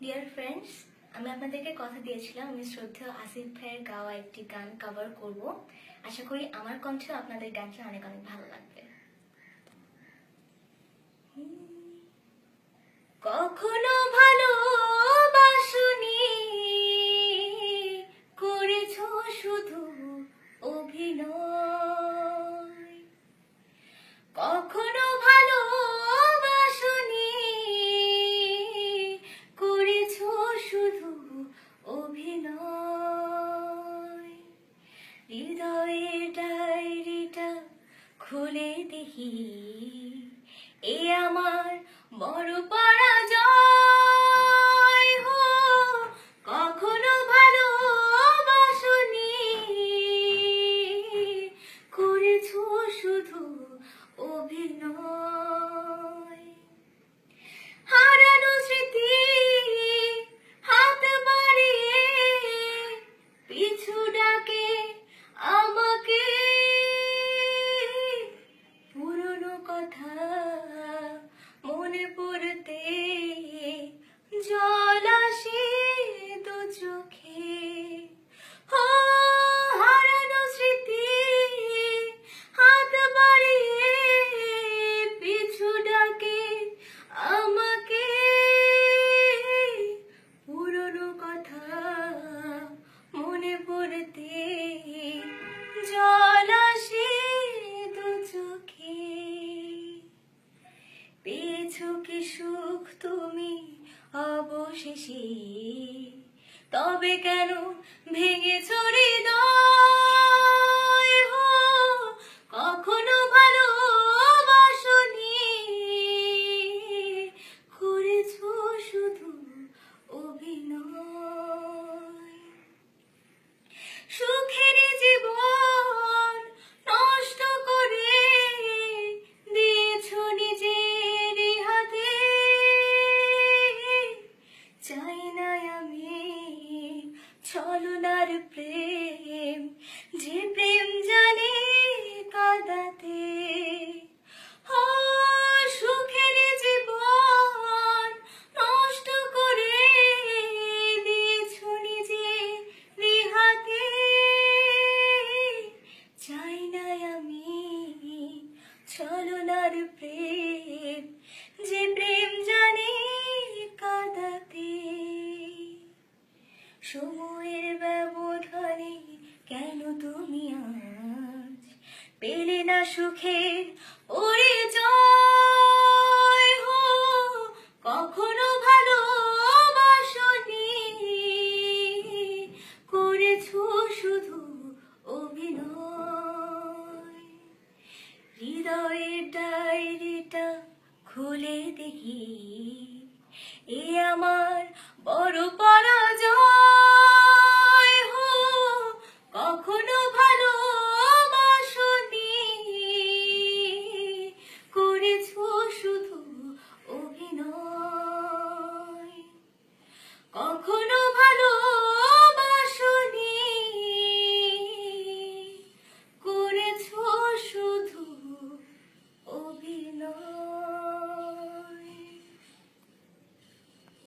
Dear friends, আমি আপনাদেরকে কথা দিয়েছিলাম আমি শ্রদ্ধেয় আসিফ ভাইয়ের গাওয়া একটি গান কভার করব। আশা করি আমার কণ্ঠে আপনাদের গানটি অনেক অনেক ভালো লাগবে। কখনো ভালোবাসনি, করেছো শুধু অভিনয়। কখনো ভালোবাসনি, করেছো শুধু অভিনয়। হৃদয়ের ডায়েরিটা খুলে দেখি, এ আমার বড় পরাজয়। কখনো ভালোবাসনি, করেছো শুধু অভিনয়। হারানো স্মৃতি হাত বাড়িয়ে পিছু ডাকে আমাকে, পুরনো কথা মনে পড়তে জল আসে দু চোখে। হারানো স্মৃতি হাত বাড়িয়ে পিছু ডাকে আমাকে, পুরনো কথা মনে পড়তে জল আসে দু চোখে। পেয়েছো কি সুখ তুমি অবশেষে, তবে কেন ভেঙেছো হৃদয়? কখনো ভালোবাসনি, করেছো শুধু অভিনয়। সুখের জীবন নষ্ট করে দিয়েছো নিজের হাতে, চাই না আমি ছলনার প্রেম, যে প্রেম জানে কাঁদাতে। সুখের জীবন নষ্ট করে দিয়েছো নিজের হাতে, চাই না আমি ছলনার প্রেম, যে প্রেম জানে কাঁদাতে। সময়ের ব্যবধানে কেন তুমি আজ পেলে না সুখের পরিচয়? কখনো ভালোবাসনি, করেছো শুধু অভিনয়। হৃদয়ের ডায়েরিটা খুলে দেখি, এ আমার